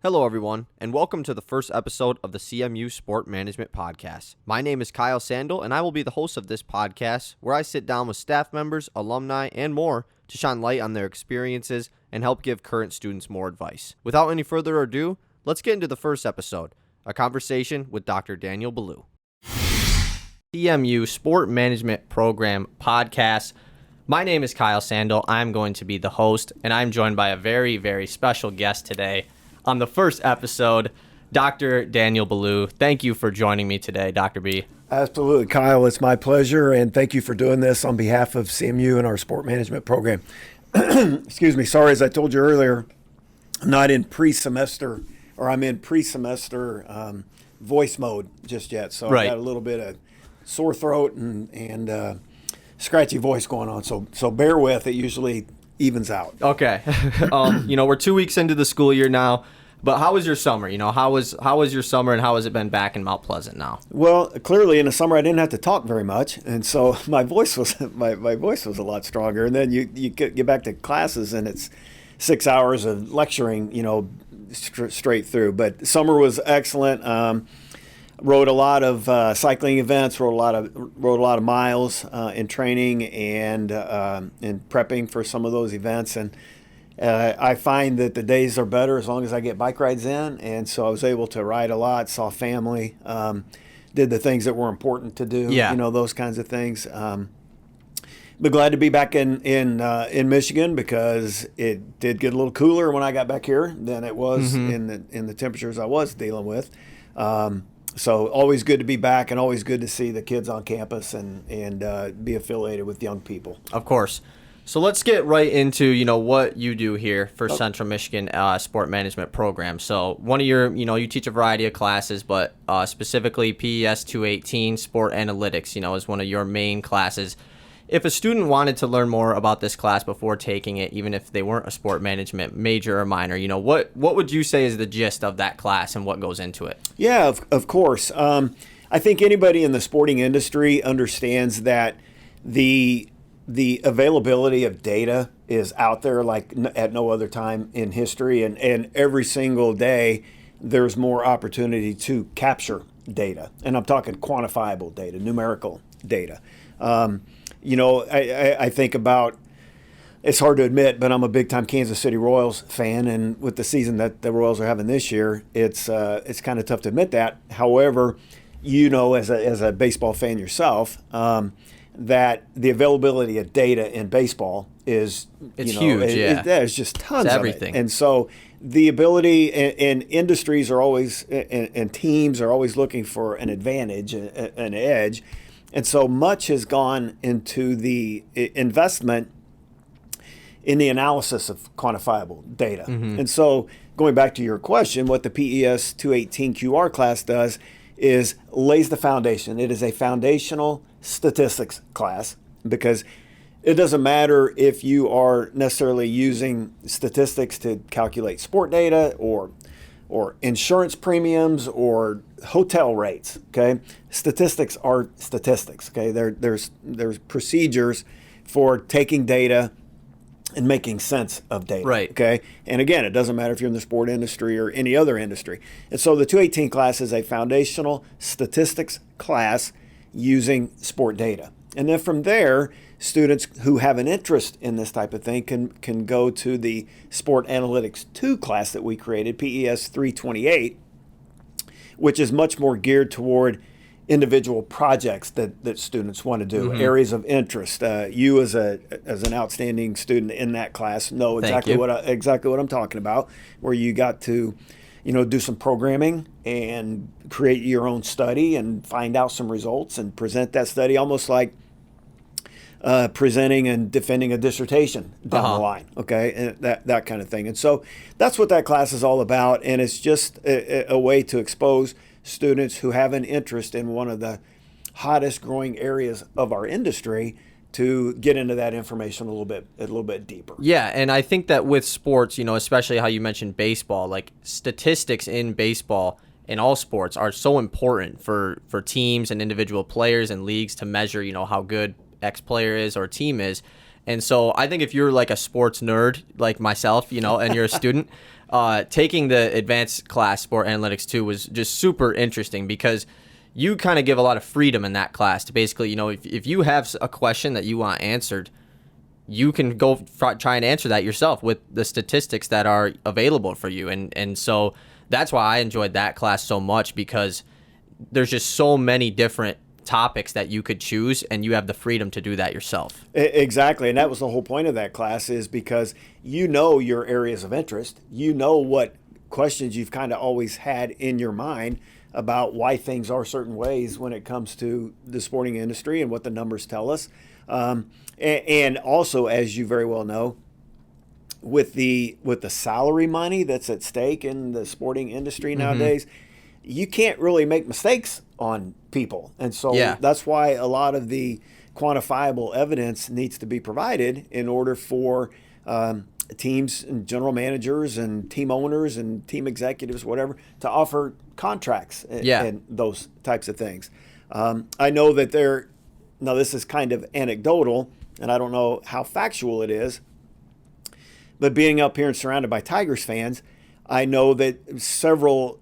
Hello, everyone, and welcome to the first episode of the CMU Sport Management Podcast. My name is Kyle Sandel, and I will be the host of this podcast, where I sit down with staff members, alumni, and more to shine light on their experiences and help give current students more advice. Without any further ado, let's get into the first episode, a conversation with Dr. Daniel Ballou. CMU Sport Management Program Podcast. My name is Kyle Sandel. I'm going to be the host, and I'm joined by a very, very special guest today. On the first episode, Dr. Daniel Ballou. Thank you for joining me today, Dr. B. Absolutely, Kyle. It's my pleasure, and thank you for doing this on behalf of CMU and our sport management program. Excuse me. Sorry, as I told you earlier, I'm not in pre-semester, or I'm in pre-semester voice mode just yet. So Right. I've got a little bit of sore throat and scratchy voice going on. So bear with. It usually evens out. Okay. We're 2 weeks into the school year now, but how was your summer? How was your summer, and how has it been back in Mount Pleasant now? Well, clearly in the summer I didn't have to talk very much, and so my voice was my voice was a lot stronger. And then you get back to classes, and it's 6 hours of lecturing, straight through. But summer was excellent. Rode a lot of cycling events, rode a lot of miles in training and in prepping for some of those events. And I find that the days are better as long as I get bike rides in. And so I was able to ride a lot, saw family, did the things that were important to do, those kinds of things. But glad to be back in Michigan, because it did get a little cooler when I got back here than it was in the temperatures I was dealing with. So always good to be back, and always good to see the kids on campus and be affiliated with young people. Of course. So let's get right into, what you do here for Central Michigan Sport Management Program. So one of your, you teach a variety of classes, but specifically PES 218 Sport Analytics, is one of your main classes. If a student wanted to learn more about this class before taking it, even if they weren't a sport management major or minor, what would you say is the gist of that class and what goes into it? Yeah, of course. I think anybody in the sporting industry understands that the availability of data is out there like at no other time in history, and every single day there's more opportunity to capture data. And I'm talking quantifiable data, numerical data. I think about, it's hard to admit, but I'm a big-time Kansas City Royals fan, and with the season that the Royals are having this year, it's kind of tough to admit that. However, as a baseball fan yourself, that the availability of data in baseball is huge. There's just tons of everything. it. And so the ability, and industries are always, and teams are always looking for an advantage, an edge. And so much has gone into the investment in the analysis of quantifiable data. And so going back to your question, what the PES 218 QR class does is lays the foundation. It is a foundational statistics class, because it doesn't matter if you are necessarily using statistics to calculate sport data or insurance premiums or hotel rates. Okay, statistics are statistics. Okay, there's procedures for taking data and making sense of data. Right. Okay, and again, it doesn't matter if you're in the sport industry or any other industry. And so the 218 class is a foundational statistics class using sport data. And then from there, students who have an interest in this type of thing can go to the Sport Analytics 2 class that we created, PES 328, which is much more geared toward individual projects that students want to do, areas of interest. You as an outstanding student in that class know exactly what I'm talking about, where you got to do some programming and create your own study and find out some results and present that study, almost like presenting and defending a dissertation down the line, okay, and that kind of thing. And so that's what that class is all about, and it's just a way to expose students who have an interest in one of the hottest growing areas of our industry to get into that information a little bit deeper. Yeah, and I think that with sports, especially how you mentioned baseball, like statistics in baseball in all sports are so important for teams and individual players and leagues to measure, how good X player is or team is. And so I think if you're like a sports nerd like myself, and you're a student, taking the advanced class, Sport Analytics 2, was just super interesting because you kind of give a lot of freedom in that class to basically, if you have a question that you want answered, you can go try and answer that yourself with the statistics that are available for you. And so that's why I enjoyed that class so much, because there's just so many different topics that you could choose, and you have the freedom to do that yourself. Exactly. And that was the whole point of that class, is because your areas of interest, what questions you've kind of always had in your mind about why things are certain ways when it comes to the sporting industry and what the numbers tell us. And also, as you very well know, with the salary money that's at stake in the sporting industry nowadays, you can't really make mistakes on people. And so that's why a lot of the quantifiable evidence needs to be provided in order for teams and general managers and team owners and team executives, whatever, to offer contracts and those types of things. I know that now this is kind of anecdotal, and I don't know how factual it is, but being up here and surrounded by Tigers fans, I know that several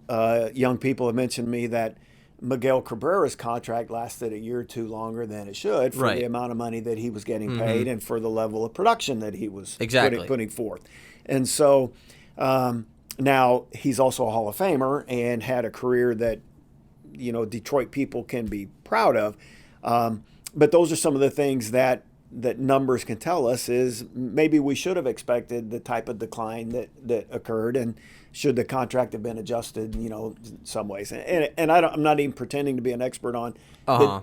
young people have mentioned to me that Miguel Cabrera's contract lasted a year or two longer than it should for the amount of money that he was getting paid and for the level of production that he was putting forth. And so now he's also a Hall of Famer and had a career that, Detroit people can be proud of. But those are some of the things that numbers can tell us, is maybe we should have expected the type of decline that occurred, and should the contract have been adjusted, in some ways. And I'm not even pretending to be an expert on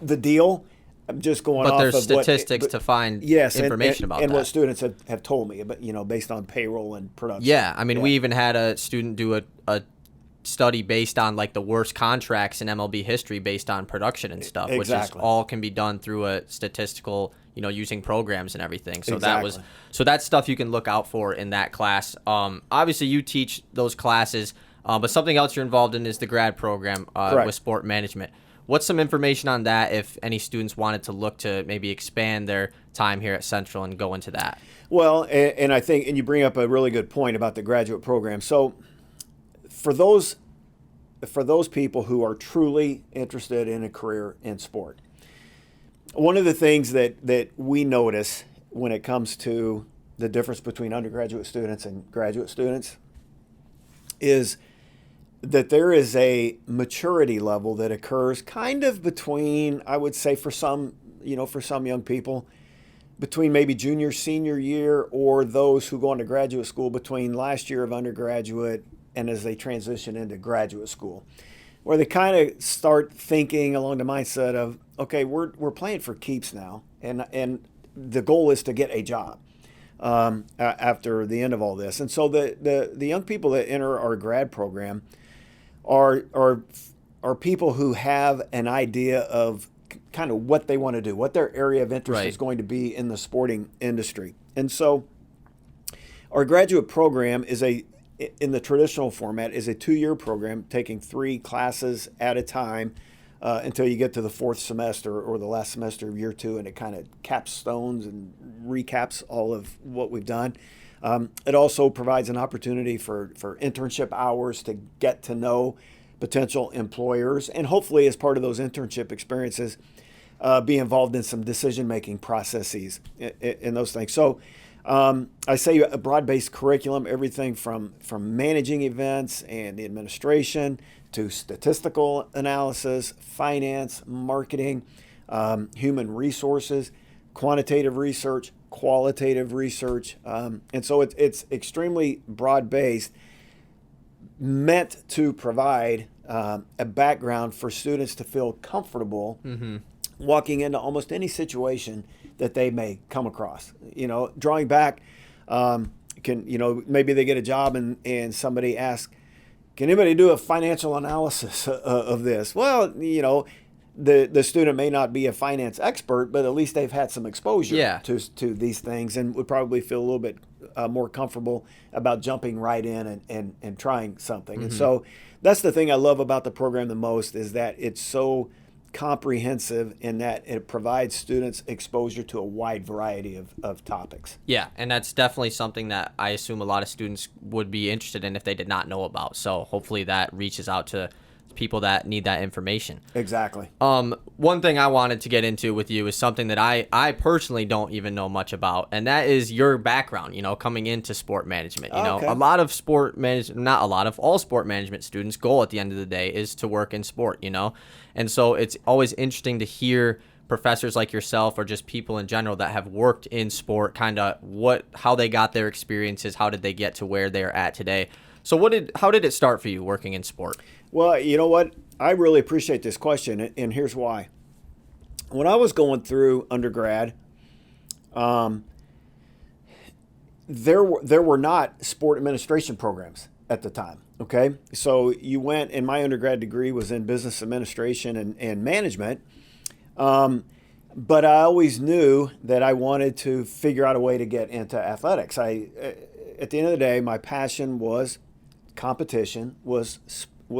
the deal. I'm just going off of there's statistics to find information about that. And what students have told me, but based on payroll and production. Yeah, I mean, we even had a student do a study based on like the worst contracts in MLB history based on production and stuff, which is all can be done through a statistical, using programs and everything. So that's stuff you can look out for in that class. Obviously you teach those classes, but something else you're involved in is the grad program with sport management. What's some information on that if any students wanted to look to maybe expand their time here at Central and go into that? Well, and I think, and you bring up a really good point about the graduate program. So for those people who are truly interested in a career in sport, one of the things that we notice when it comes to the difference between undergraduate students and graduate students is that there is a maturity level that occurs kind of between, I would say for some young people, between maybe junior, senior year, or those who go into graduate school between last year of undergraduate and as they transition into graduate school, where they kind of start thinking along the mindset of, okay, we're playing for keeps now, and the goal is to get a job after the end of all this. And so the young people that enter our grad program are people who have an idea of kind of what they want to do, what their area of interest is going to be in the sporting industry. And so our graduate program in the traditional format, is a 2-year program taking 3 classes at a time until you get to the 4th semester or the last semester of year 2, and it kind of capstones and recaps all of what we've done. It also provides an opportunity for internship hours to get to know potential employers, and hopefully as part of those internship experiences, be involved in some decision-making processes in those things. So I say a broad-based curriculum, everything from managing events and the administration to statistical analysis, finance, marketing, human resources, quantitative research, qualitative research. And so it's extremely broad-based, meant to provide a background for students to feel comfortable walking into almost any situation that they may come across. Drawing back, maybe they get a job and somebody asks, can anybody do a financial analysis of this? Well, the student may not be a finance expert, but at least they've had some exposure to these things and would probably feel a little bit more comfortable about jumping right in and trying something. And so that's the thing I love about the program the most, is that it's so comprehensive in that it provides students exposure to a wide variety of topics. Yeah, and that's definitely something that I assume a lot of students would be interested in if they did not know about. So hopefully that reaches out to people that need that information. Exactly. One thing I wanted to get into with you is something that I personally don't even know much about, and that is your background, coming into sport management. Okay. A lot of sport management, not a lot of, all sport management students' goal at the end of the day is to work in sport, And so it's always interesting to hear professors like yourself or just people in general that have worked in sport, kind of how they got their experiences, how did they get to where they're at today. So how did it start for you working in sport? Well, you know what? I really appreciate this question, and here's why. When I was going through undergrad, there were not sport administration programs at the time. Okay, so you went, and my undergrad degree was in business administration and management. But I always knew that I wanted to figure out a way to get into athletics. At the end of the day, my passion was competition, was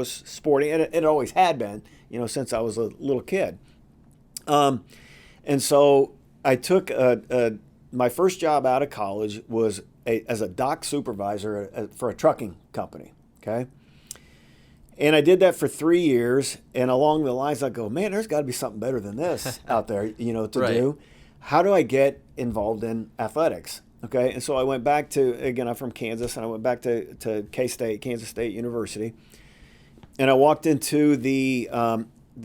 sporting, and it always had been, since I was a little kid. And so I took my first job out of college was as a dock supervisor for a trucking company. Okay. And I did that for 3 years. And along the lines, I go, man, there's got to be something better than this out there, to Right. do. How do I get involved in athletics? Okay. And so I went back again, I'm from Kansas, and I went back to K-State, Kansas State University. And I walked into the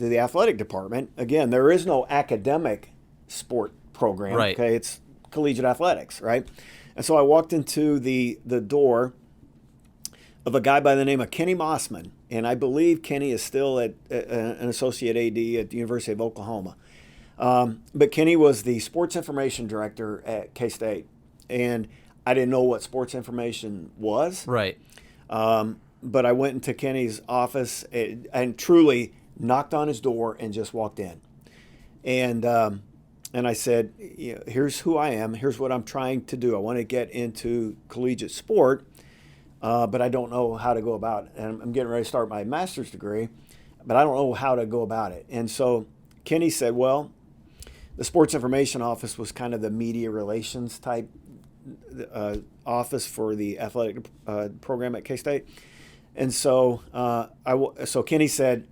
athletic department. Again, there is no academic sport program. Right. Okay. It's collegiate athletics. Right. And so I walked into the door of a guy by the name of Kenny Mossman, and I believe Kenny is still an associate AD at the University of Oklahoma. But Kenny was the sports information director at K-State, and I didn't know what sports information was. Right. But I went into Kenny's office and truly knocked on his door and just walked in. And I said, here's who I am. Here's what I'm trying to do. I want to get into collegiate sport. But I don't know how to go about it. And I'm getting ready to start my master's degree, but I don't know how to go about it. And so Kenny said, well, the sports information office was kind of the media relations type office for the athletic program at K-State. And so so Kenny said,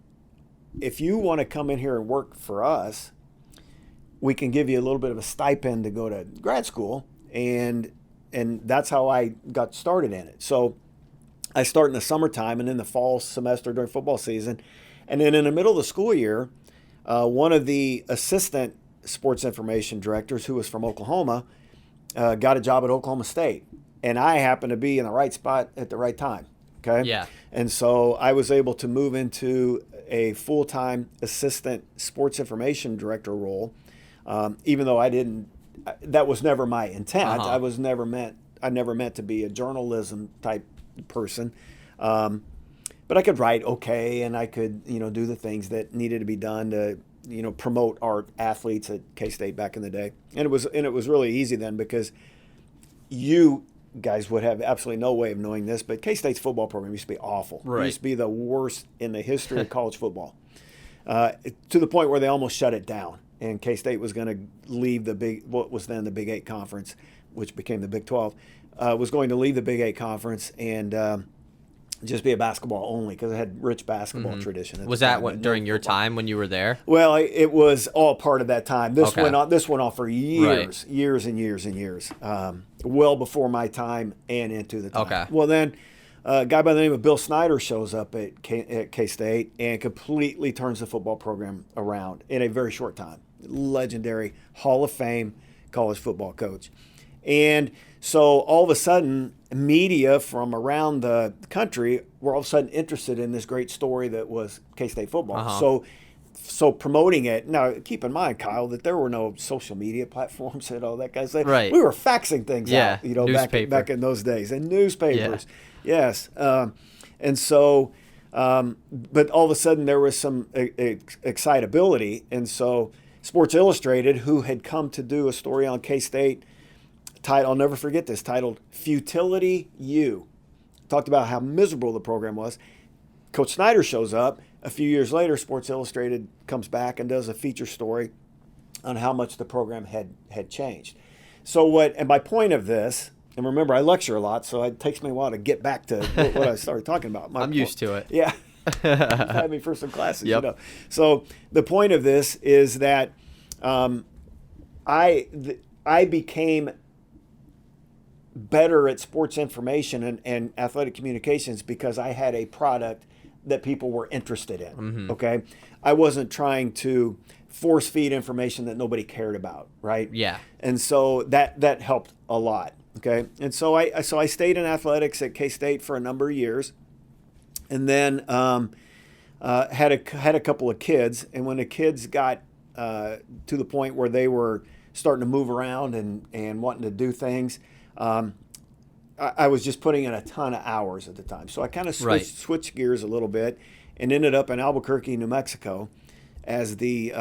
if you want to come in here and work for us, we can give you a little bit of a stipend to go to grad school. And that's how I got started in it. So I start in the summertime and in the fall semester during football season. And then in the middle of the school year, one of the assistant sports information directors, who was from Oklahoma, got a job at Oklahoma State. And I happened to be in the right spot at the right time. Okay. Yeah. And so I was able to move into a full-time assistant sports information director role, even though that was never my intent. Uh-huh. I never meant to be a journalism type person. But I could write okay, and I could, do the things that needed to be done to, promote our athletes at K-State back in the day. And it was really easy then, because you guys would have absolutely no way of knowing this, but K-State's football program used to be awful. Right. It used to be the worst in the history of college football, to the point where they almost shut it down. And K-State was going to leave what was then the Big 8 conference, which became the Big 12, was going to leave the Big 8 conference and just be a basketball only, because it had rich basketball tradition. Was that during your time when you were there? Well, it was all part of that time. This Okay. went on for years, years and years and years, well before my time and into the time. Okay. Well, then a guy by the name of Bill Snyder shows up at K-State and completely turns the football program around in a very short time. Legendary Hall of Fame college football coach. And so all of a sudden, media from around the country were all of a sudden interested in this great story that was K-State football. Uh-huh. So promoting it. Now, keep in mind, Kyle, that there were no social media platforms and all that kind of stuff. Right. We were faxing things out, newspaper. back in those days, and newspapers. Yeah. Yes. And so, but all of a sudden there was some excitability, and so Sports Illustrated, who had come to do a story on K-State, I'll never forget this, titled Futility U. Talked about how miserable the program was. Coach Snyder shows up. A few years later, Sports Illustrated comes back and does a feature story on how much the program had changed. So and my point of this, and remember I lecture a lot, so it takes me a while to get back to what I started talking about. I'm used to it. Yeah. You've had me for some classes, Yep. you know. So the point of this is that I became better at sports information and athletic communications because I had a product that people were interested in. Mm-hmm. Okay, I wasn't trying to force feed information that nobody cared about, right? Yeah. And so that helped a lot. Okay, and so I stayed in athletics at K-State for a number of years, and then had a couple of kids. And when the kids got to the point where they were starting to move around and wanting to do things, I was just putting in a ton of hours at the time. So I kind of switched gears a little bit and ended up in Albuquerque, New Mexico, as the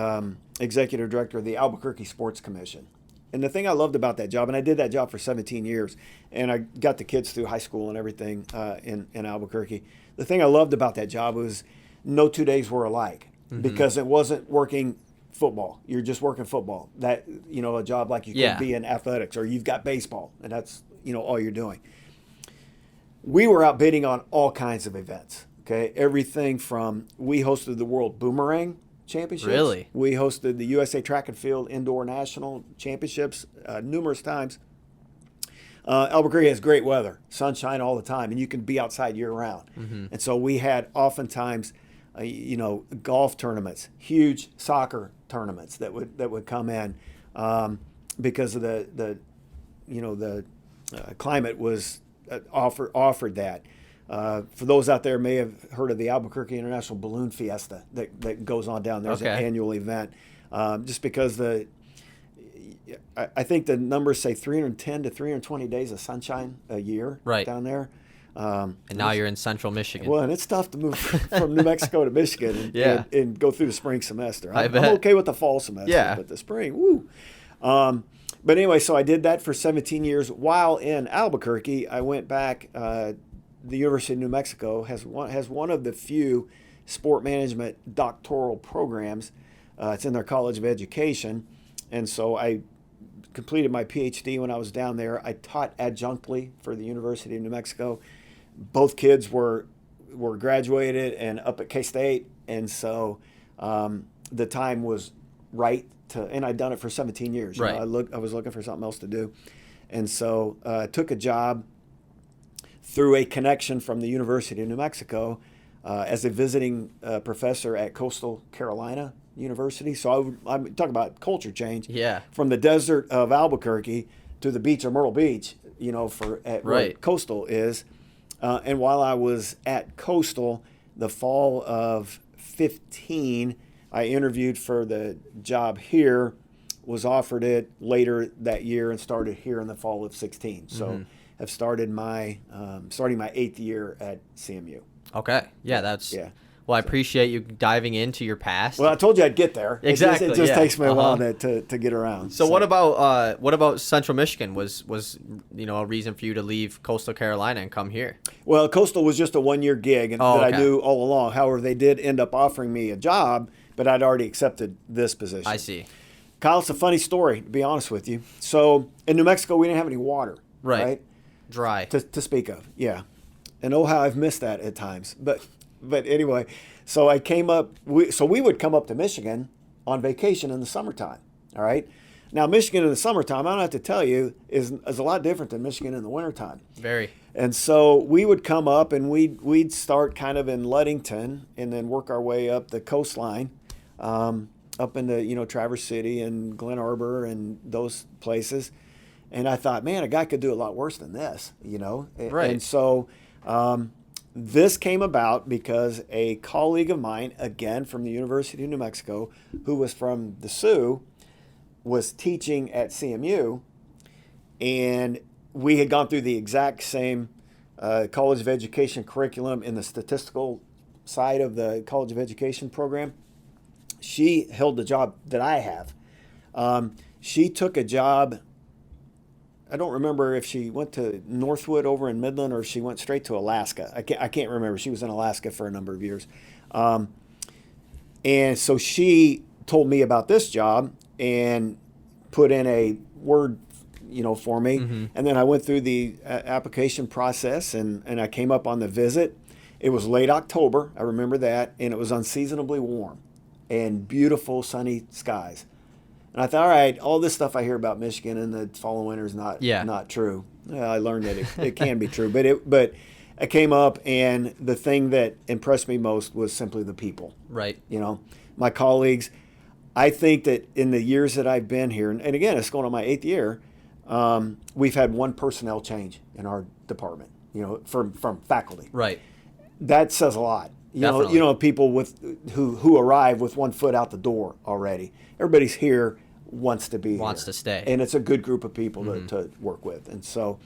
executive director of the Albuquerque Sports Commission. And the thing I loved about that job, and I did that job for 17 years, and I got the kids through high school and everything in Albuquerque. The thing I loved about that job was no 2 days were alike, because it wasn't working football. You're just working football. That, a job like you could be in athletics, or you've got baseball, and that's, all you're doing. We were out bidding on all kinds of events. Okay, everything from, we hosted the World Boomerang Championships. Really? We hosted the USA Track and Field Indoor National Championships numerous times. Albuquerque has great weather, sunshine all the time, and you can be outside year round. And so we had oftentimes, golf tournaments, huge soccer tournaments that would come in because of the climate was offered that. For those out there may have heard of the Albuquerque International Balloon Fiesta that goes on down there as an annual event. Just because I think the numbers say 310 to 320 days of sunshine a year down there. And now you're in central Michigan. Well, and it's tough to move from New Mexico to Michigan and go through the spring semester. I'm okay with the fall semester, but the spring, woo. But anyway, so I did that for 17 years. While in Albuquerque, I went back. The University of New Mexico has one of the few sport management doctoral programs. It's in their College of Education. And so I completed my PhD when I was down there. I taught adjunctly for the University of New Mexico. Both kids were graduated and up at K-State. And so the time was right and I'd done it for 17 years. Right. I was looking for something else to do. And so I took a job through a connection from the University of New Mexico as a visiting professor at Coastal Carolina University. So I'm talking about culture change. Yeah. From the desert of Albuquerque to the beach of Myrtle Beach, where Coastal is. And while I was at Coastal, the fall of 15, I interviewed for the job here, was offered it later that year, and started here in the fall of 16. So I've started starting my 8th year at CMU. Okay. Yeah, well, I appreciate you diving into your past. Well, I told you I'd get there. Exactly. It just takes me a while to get around. So what about Central Michigan? Was a reason for you to leave Coastal Carolina and come here? Well, Coastal was just a 1-year gig that I knew all along. However, they did end up offering me a job, but I'd already accepted this position. I see. Kyle, it's a funny story, to be honest with you. So in New Mexico, we didn't have any water. Right? Dry. To speak of, yeah. And how I've missed that at times. But anyway, so I came up. We would come up to Michigan on vacation in the summertime. All right. Now, Michigan in the summertime, I don't have to tell you, is a lot different than Michigan in the wintertime. Very. And so we would come up and we'd start kind of in Ludington and then work our way up the coastline, up into Traverse City and Glen Arbor and those places. And I thought, man, a guy could do a lot worse than this, Right. And so this came about because a colleague of mine, again from the University of New Mexico, who was from the Sioux, was teaching at CMU, and we had gone through the exact same College of Education curriculum in the statistical side of the College of Education program. She held the job that I have. She took a job I don't remember if she went to Northwood over in Midland or if she went straight to Alaska. I can't remember. She was in Alaska for a number of years. And so she told me about this job and put in a Word, for me. And then I went through the application process and I came up on the visit. It was late October. I remember that. And it was unseasonably warm and beautiful sunny skies. And I thought, all right, all this stuff I hear about Michigan in the fall and winter is not true. I learned that it can be true. But I came up, and the thing that impressed me most was simply the people. Right. My colleagues. I think that in the years that I've been here, and again, it's going on my 8th year, we've had one personnel change in our department, from faculty. Right. That says a lot. Definitely. People who arrive with one foot out the door already. Everybody's here, wants to be Wants here. to stay. And it's a good group of people to work with. And so,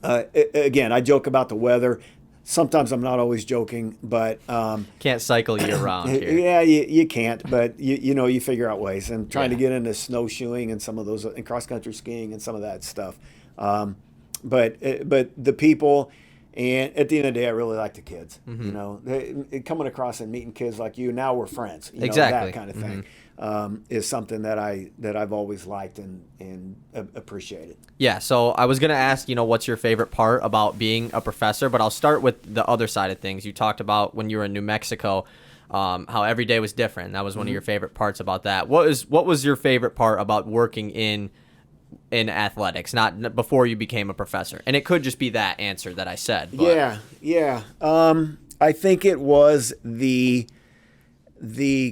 again, I joke about the weather. Sometimes I'm not always joking, but can't cycle year round here. Yeah, you can't, but you figure out ways. And trying to get into snowshoeing and some of those, and cross country skiing and some of that stuff. But the people, and at the end of the day, I really like the kids. Coming across and meeting kids like you, now we're friends. Exactly. That kind of thing is something that I've always liked and appreciated. Yeah, so I was going to ask, what's your favorite part about being a professor, but I'll start with the other side of things. You talked about when you were in New Mexico, how every day was different. That was one of your favorite parts about that. What was your favorite part about working in athletics, not before you became a professor? And it could just be that answer that I said. But. Yeah. I think it was the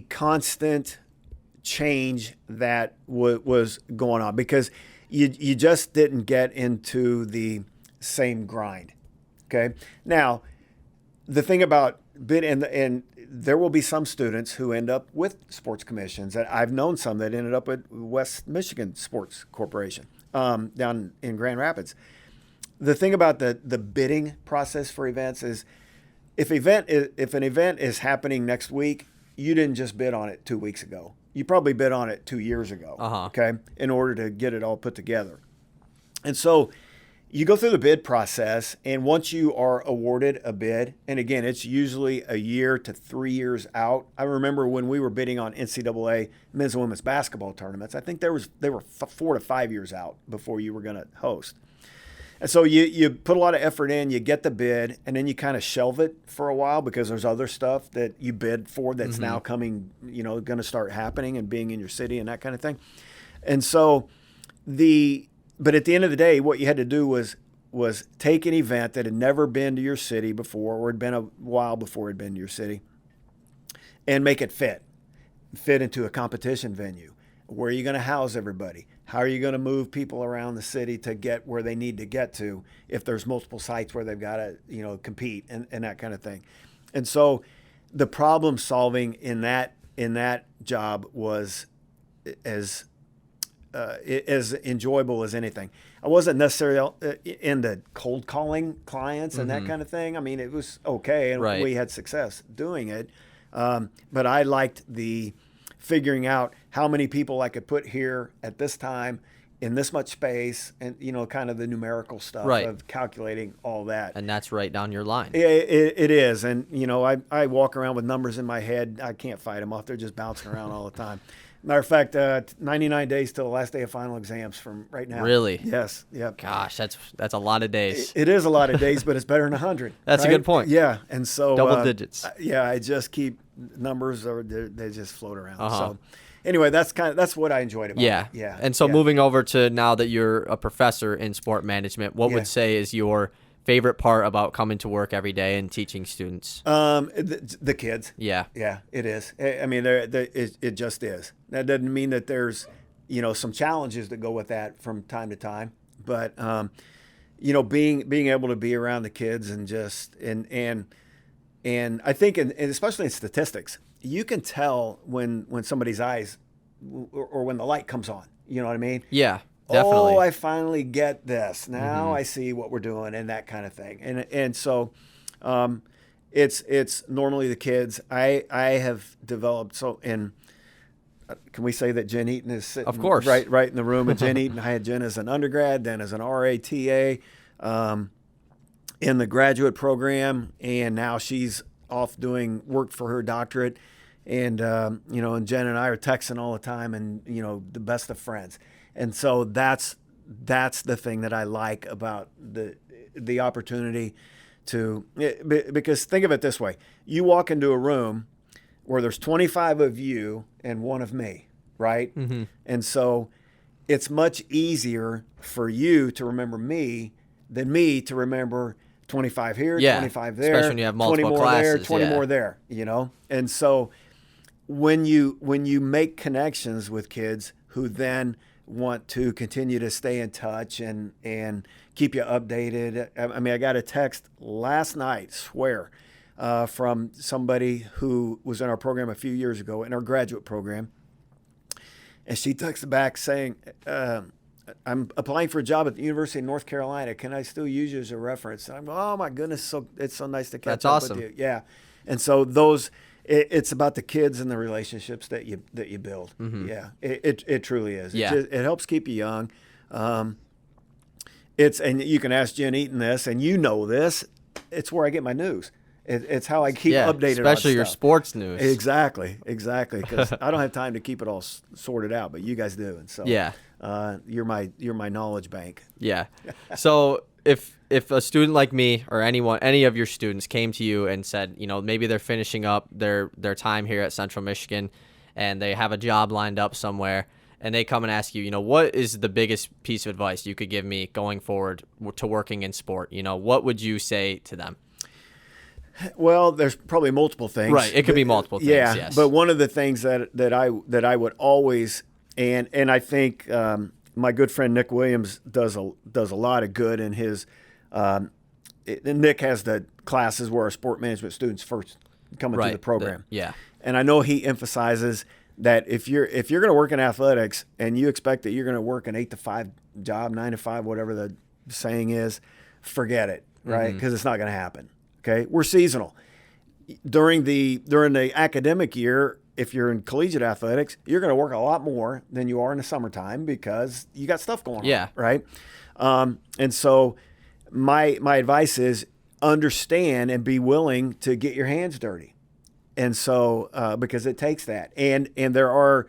constant change that was going on, because you just didn't get into the same grind. Okay. Now, the thing about bid and there will be some students who end up with sports commissions. And I've known some that ended up at West Michigan Sports Corporation down in Grand Rapids. The thing about the bidding process for events is if an event is happening next week, you didn't just bid on it 2 weeks ago. You probably bid on it 2 years ago, okay, in order to get it all put together. And so you go through the bid process, and once you are awarded a bid, and again, it's usually a year to 3 years out. I remember when we were bidding on NCAA men's and women's basketball tournaments, I think they were 4 to 5 years out before you were going to host. And so you put a lot of effort in, you get the bid, and then you kind of shelve it for a while because there's other stuff that you bid for that's now coming, going to start happening and being in your city and that kind of thing. And so but at the end of the day, what you had to do was take an event that had never been to your city before, or had been a while before it had been to your city, and make it fit into a competition venue. Where are you going to house everybody? How are you going to move people around the city to get where they need to get to if there's multiple sites where they've got to compete and that kind of thing. And so the problem solving in that job was as enjoyable as anything. I wasn't necessarily into cold calling clients and that kind of thing. I mean, it was okay, and we had success doing it. But I liked the figuring out how many people I could put here at this time in this much space, and kind of the numerical stuff of calculating all that. And that's right down your line. It is, and I walk around with numbers in my head. I can't fight them off. They're just bouncing around all the time. Matter of fact, 99 days till the last day of final exams from right now. Really? Yes. Yep. Gosh, that's a lot of days. It is a lot of days, but it's better than 100. That's right? a good point. Yeah, and so double digits. Yeah, I just keep numbers, or they just float around. So anyway, that's what I enjoyed about it. Yeah. And so moving over to now that you're a professor in sport management, what would say is your favorite part about coming to work every day and teaching students? The kids. Yeah, it is. I mean, it just is. That doesn't mean that there's some challenges that go with that from time to time, but being able to be around the kids and just and I think and especially in statistics, you can tell when somebody's eyes or when the light comes on. You know what I mean? Yeah. Definitely. Oh, I finally get this. Now I see what we're doing and that kind of thing. And so it's normally the kids. I have developed can we say that Jen Eaton is sitting Of course. right in the room? And Jen Eaton, I had Jen as an undergrad, then as an RATA in the graduate program, and now she's off doing work for her doctorate. And and Jen and I are texting all the time, and the best of friends. And so that's the thing that I like about the opportunity to, because think of it this way: you walk into a room where there's 25 of you and one of me, right? Mm-hmm. And so it's much easier for you to remember me than me to remember 25 here, 25 there, especially when you have multiple 20 more classes, there, 20 more there, And so when you make connections with kids who then want to continue to stay in touch and keep you updated. I mean, I got a text last night, from somebody who was in our program a few years ago, in our graduate program. And she texted back saying, I'm applying for a job at the University of North Carolina. Can I still use you as a reference? And I'm going, oh my goodness, it's so nice to catch up with you. Yeah. And so it's about the kids and the relationships that you build. Mm-hmm. Yeah, it truly is. Yeah. It helps keep you young. And you can ask Jen Eaton this, and this. It's where I get my news. It's how I keep updated. Especially on your stuff. sports news. Exactly. Because I don't have time to keep it all sorted out, but you guys do, and so you're my knowledge bank. Yeah. So if a student like me or any of your students came to you and said, maybe they're finishing up their time here at Central Michigan and they have a job lined up somewhere, and they come and ask you, what is the biggest piece of advice you could give me going forward to working in sport? What would you say to them? Well, there's probably multiple things. Right. It could be multiple things. Yeah. Yes. But one of the things that I would always, and I think my good friend Nick Williams does a lot of good in his. Nick has the classes where our sport management students first come into the program. And I know he emphasizes that if you're going to work in athletics and you expect that you're going to work an 8 to 5 job, 9 to 5, whatever the saying is, forget it, right? Because it's not going to happen. Okay, we're seasonal. During the academic year, if you're in collegiate athletics, you're going to work a lot more than you are in the summertime because you got stuff going on, right? And so my advice is understand and be willing to get your hands dirty. And so because it takes that. And there are,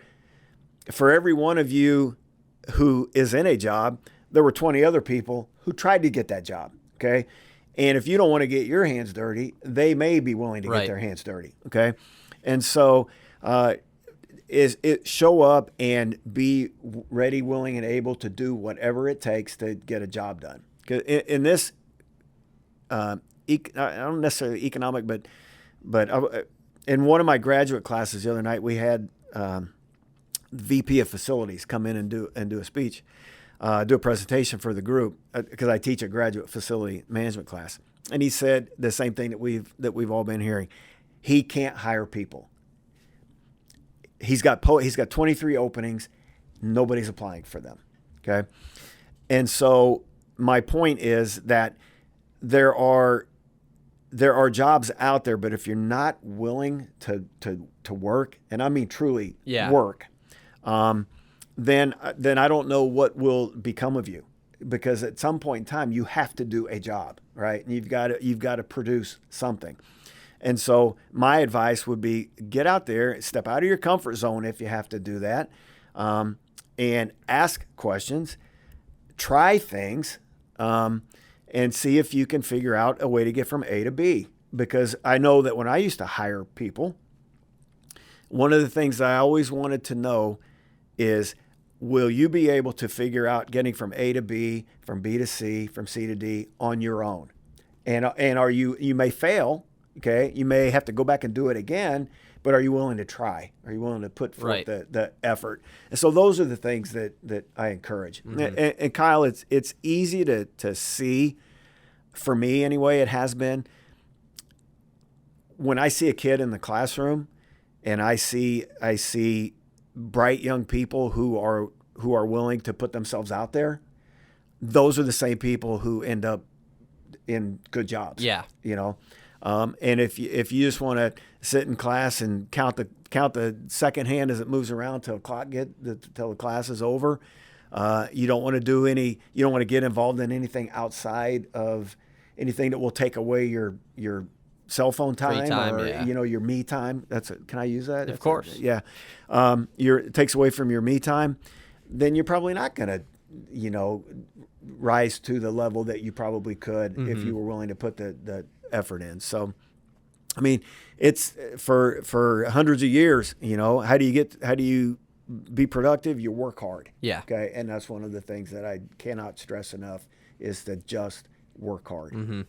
for every one of you who is in a job, there were 20 other people who tried to get that job, okay? And if you don't want to get your hands dirty, they may be willing to get their hands dirty, okay? And so show up and be ready, willing, and able to do whatever it takes to get a job done. 'Cause in this, I don't necessarily economic, but in one of my graduate classes the other night, we had VP of facilities come in and do a speech. Do a presentation for the group because I teach a graduate facility management class, and he said the same thing that we've all been hearing. He can't hire people. He's got 23 openings, nobody's applying for them. Okay, and so my point is that there are jobs out there, but if you're not willing to work, and I mean truly work. Then I don't know what will become of you, because at some point in time you have to do a job, right? And you've got to produce something. And so my advice would be get out there, step out of your comfort zone if you have to do that, and ask questions, try things, and see if you can figure out a way to get from A to B. Because I know that when I used to hire people, one of the things that I always wanted to know is, will you be able to figure out getting from A to B, from B to C, from C to D on your own? And are you may fail, okay? You may have to go back and do it again, but are you willing to try? Are you willing to put forth the effort? And so those are the things that I encourage. And Kyle, it's easy to see, for me anyway, it has been, when I see a kid in the classroom and I see bright young people who are willing to put themselves out there, those are the same people who end up in good jobs. Yeah. And if you just want to sit in class and count the second hand as it moves around till the class is over, you don't want to get involved in anything outside of anything that will take away your cell phone time, or your me time. Can I use that? Of course. Yeah. It takes away from your me time. Then you're probably not going to, rise to the level that you probably could if you were willing to put the effort in. So, I mean, it's for hundreds of years. How do you be productive? You work hard. Yeah. Okay. And that's one of the things that I cannot stress enough is to just work hard. Mm-hmm.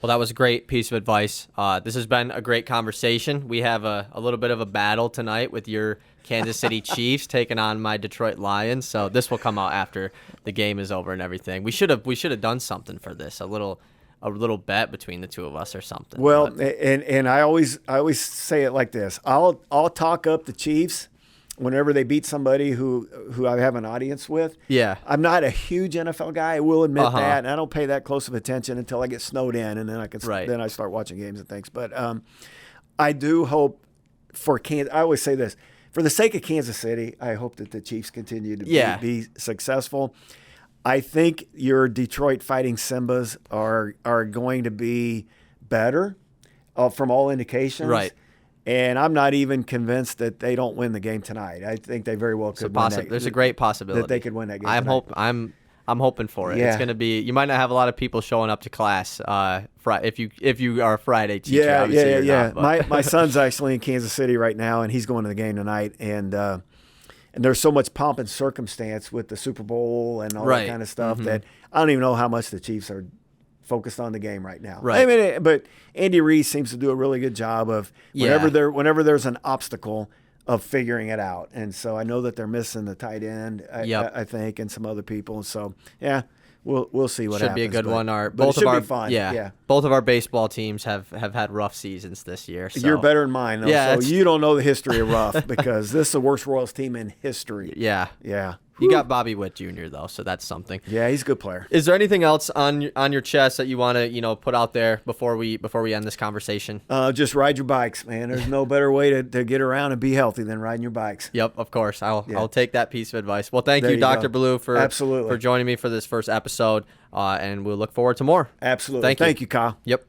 Well, that was a great piece of advice. This has been a great conversation. We have a little bit of a battle tonight with your Kansas City Chiefs taking on my Detroit Lions. So this will come out after the game is over and everything. We should have done something for this. A little bet between the two of us or something. Well, and I always say it like this. I'll talk up the Chiefs whenever they beat somebody who I have an audience with. Yeah. I'm not a huge NFL guy. I will admit that, and I don't pay that close of attention until I get snowed in, and then then I start watching games and things. But I do hope for Kansas. I always say this: for the sake of Kansas City, I hope that the Chiefs continue to be successful. I think your Detroit Fighting Simbas are going to be better from all indications. Right. And I'm not even convinced that they don't win the game tonight. I think they very well could win that. There's a great possibility that they could win that game tonight. I'm hoping for it. Yeah. It's going to be. You might not have a lot of people showing up to class if you are a Friday teacher. Yeah. My son's actually in Kansas City right now, and he's going to the game tonight. And there's so much pomp and circumstance with the Super Bowl and all that kind of stuff that I don't even know how much the Chiefs are focused on the game right now. Right. I mean, but Andy Reid seems to do a really good job of whenever there's an obstacle of figuring it out. And so I know that they're missing the tight end, I think, and some other people. And so, we'll see what happens. Should be a good one. Be fun. Yeah. Both of our baseball teams have had rough seasons this year. So. You're better than mine, though. Yeah, so you don't know the history of rough because this is the worst Royals team in history. Yeah. Yeah. You got Bobby Witt Jr. though, so that's something. Yeah, he's a good player. Is there anything else on your chest that you want to put out there before we end this conversation? Just ride your bikes, man. There's no better way to get around and be healthy than riding your bikes. Yep, of course. I'll take that piece of advice. Well, thank you, Dr. Ballou, for joining me for this first episode, and we'll look forward to more. Absolutely. Thank you, Kyle. Yep.